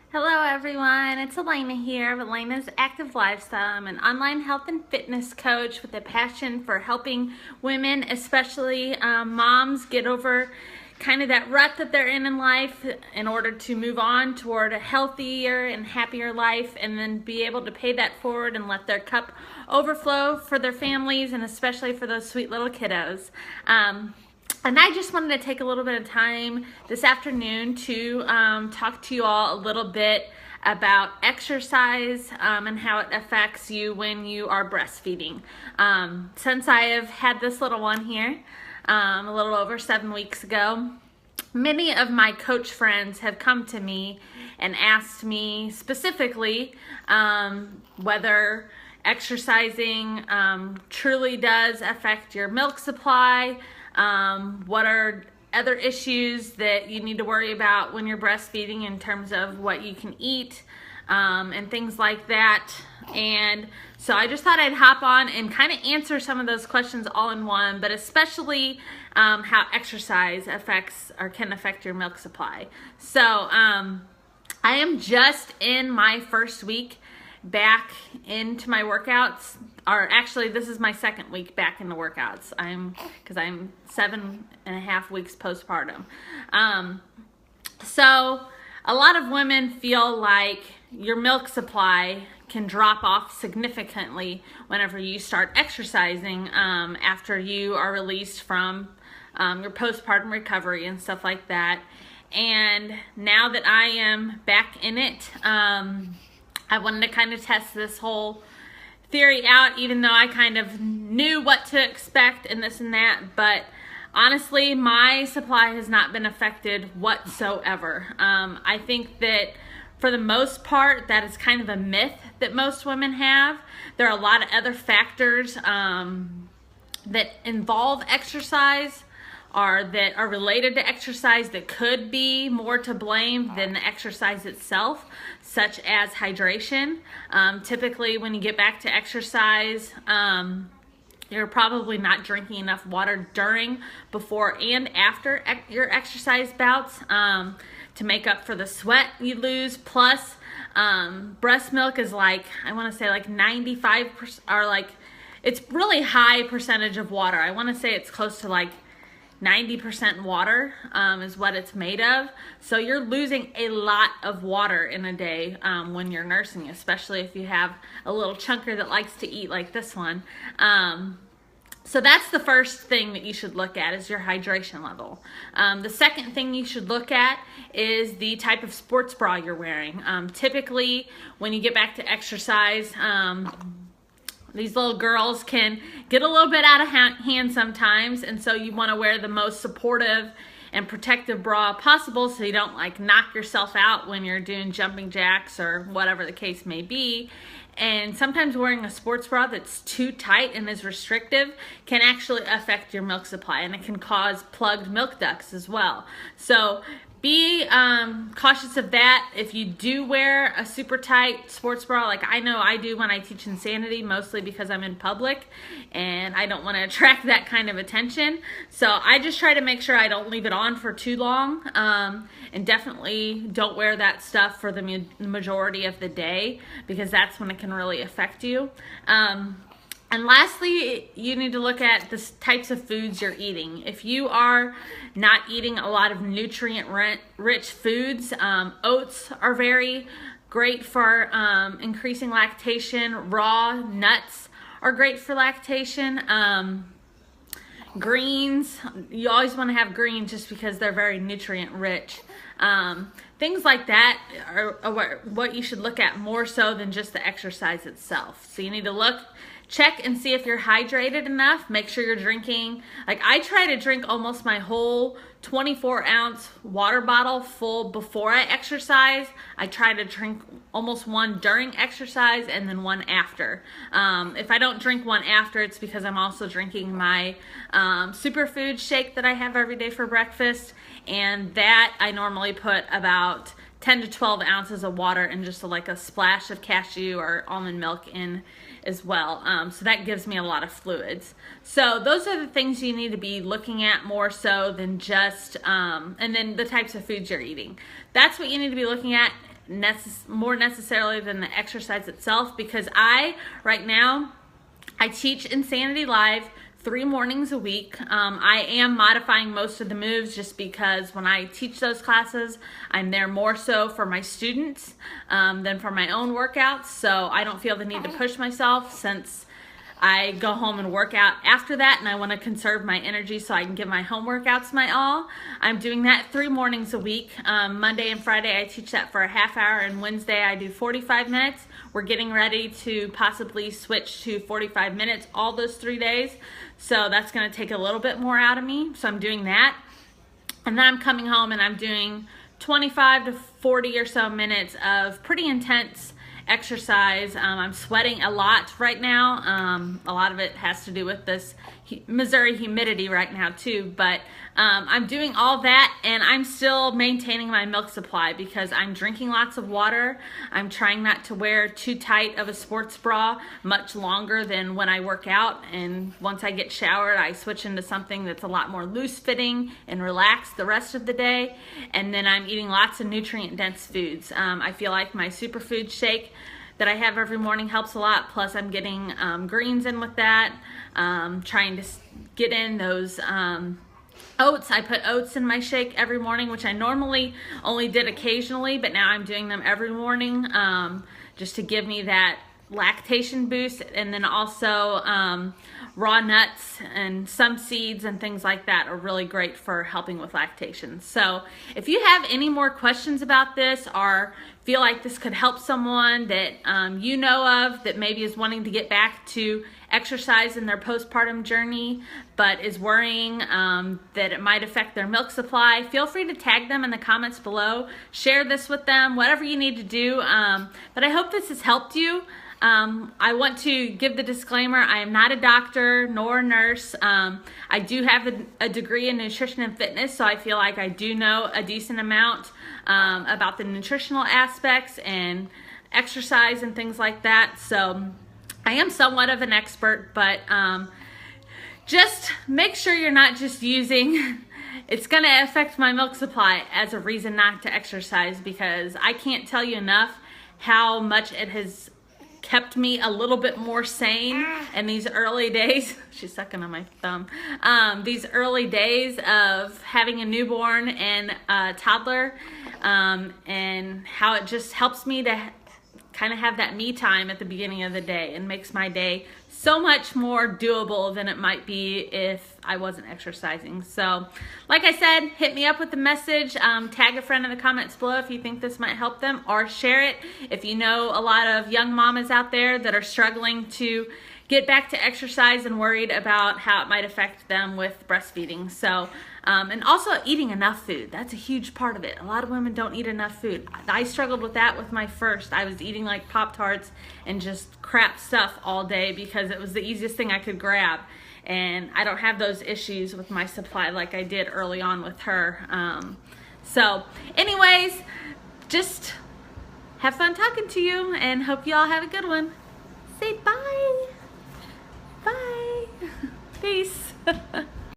Hello everyone, it's Elena here of Elena's Active Lifestyle. I'm an online health and fitness coach with a passion for helping women, especially moms, get over kind of that rut that they're in life in order to move on toward a healthier and happier life, and then be able to pay that forward and let their cup overflow for their families and especially for those sweet little kiddos. And I just wanted to take a little bit of time this afternoon to talk to you all a little bit about exercise and how it affects you when you are breastfeeding. Since I have had this little one here a little over 7 weeks ago, many of my coach friends have come to me and asked me specifically whether exercising truly does affect your milk supply. What are other issues that you need to worry about when you're breastfeeding in terms of what you can eat and things like that. And so I just thought I'd hop on and kind of answer some of those questions all in one, but especially how exercise affects or can affect your milk supply. So I am just in my first week back into my workouts, or actually this is my second week back in the workouts. Because I'm 7.5 weeks postpartum. So a lot of women feel like your milk supply can drop off significantly whenever you start exercising after you are released from your postpartum recovery and stuff like that. And now that I am back in it, I wanted to kind of test this whole theory out, even though I kind of knew what to expect and this and that. But honestly, my supply has not been affected whatsoever. I think that for the most part, that is kind of a myth that most women have. There are a lot of other factors that involve exercise or that are related to exercise that could be more to blame than the exercise itself, such as hydration. Typically, when you get back to exercise, you're probably not drinking enough water during, before, and after your exercise bouts to make up for the sweat you lose. Plus, breast milk is like, I want to say like 95%, or like, it's really high percentage of water. I want to say it's close to like 90% water is what it's made of. So you're losing a lot of water in a day when you're nursing, especially if you have a little chunker that likes to eat like this one. So that's the first thing that you should look at, is your hydration level. The second thing you should look at is the type of sports bra you're wearing. Typically, when you get back to exercise, these little girls can get a little bit out of hand sometimes, and so you want to wear the most supportive and protective bra possible so you don't like knock yourself out when you're doing jumping jacks or whatever the case may be. And sometimes wearing a sports bra that's too tight and is restrictive can actually affect your milk supply, and it can cause plugged milk ducts as well. So be cautious of that. If you do wear a super tight sports bra, like I know I do when I teach Insanity, mostly because I'm in public and I don't want to attract that kind of attention. So I just try to make sure I don't leave it on for too long, and definitely don't wear that stuff for the majority of the day, because that's when it can really affect you. And lastly, you need to look at the types of foods you're eating. If you are not eating a lot of nutrient-rich foods, oats are very great for increasing lactation. Raw nuts are great for lactation. Greens, you always want to have greens just because they're very nutrient-rich. Things like that are what you should look at more so than just the exercise itself. So you need to check and see if you're hydrated enough. Make sure you're drinking, like I try to drink almost my whole 24-ounce water bottle full before I exercise. I try to drink almost one during exercise and then one after. If I don't drink one after, it's because I'm also drinking my superfood shake that I have every day for breakfast, and that I normally put about 10 to 12 ounces of water and just like a splash of cashew or almond milk in as well. So that gives me a lot of fluids. So those are the things you need to be looking at more so than just, and then the types of foods you're eating. That's what you need to be looking at more necessarily than the exercise itself, because right now, I teach Insanity Live 3 mornings a week. I am modifying most of the moves just because when I teach those classes, I'm there more so for my students than for my own workouts. So I don't feel the need to push myself, since I go home and work out after that, and I want to conserve my energy so I can give my home workouts my all. I'm doing that 3 mornings a week. Monday and Friday I teach that for a half hour, and Wednesday I do 45 minutes. We're getting ready to possibly switch to 45 minutes all those 3 days. So that's going to take a little bit more out of me. So I'm doing that. And then I'm coming home and I'm doing 25 to 40 or so minutes of pretty intense exercise. I'm sweating a lot right now. A lot of it has to do with this Missouri humidity right now too, but I'm doing all that, and I'm still maintaining my milk supply because I'm drinking lots of water. I'm trying not to wear too tight of a sports bra much longer than when I work out, and once I get showered I switch into something that's a lot more loose fitting and relaxed the rest of the day. And then I'm eating lots of nutrient dense foods. I feel like my superfood shake that I have every morning helps a lot, plus I'm getting greens in with that, trying to get in those oats. I put oats in my shake every morning, which I normally only did occasionally, but now I'm doing them every morning just to give me that lactation boost. And then also raw nuts and some seeds and things like that are really great for helping with lactation. So if you have any more questions about this, or feel like this could help someone that you know of that maybe is wanting to get back to exercise in their postpartum journey but is worrying that it might affect their milk supply, feel free to tag them in the comments below. Share this with them, whatever you need to do. But I hope this has helped you. I want to give the disclaimer, I am not a doctor nor a nurse. I do have a degree in nutrition and fitness, so I feel like I do know a decent amount about the nutritional aspects and exercise and things like that. So I am somewhat of an expert, but just make sure you're not just using it's going to affect my milk supply as a reason not to exercise, because I can't tell you enough how much it has kept me a little bit more sane in these early days. She's sucking on my thumb. These early days of having a newborn and a toddler, and how it just helps me to kind of have that me time at the beginning of the day and makes my day so much more doable than it might be if I wasn't exercising. So like I said, hit me up with the message, tag a friend in the comments below if you think this might help them, or share it if you know a lot of young mamas out there that are struggling to get back to exercise and worried about how it might affect them with breastfeeding. So and also eating enough food. That's a huge part of it. A lot of women don't eat enough food. I struggled with that with my first. I was eating like Pop-Tarts and just crap stuff all day because it was the easiest thing I could grab. And I don't have those issues with my supply like I did early on with her. So anyways, just have fun talking to you and hope you all have a good one. Say bye. Bye. Peace.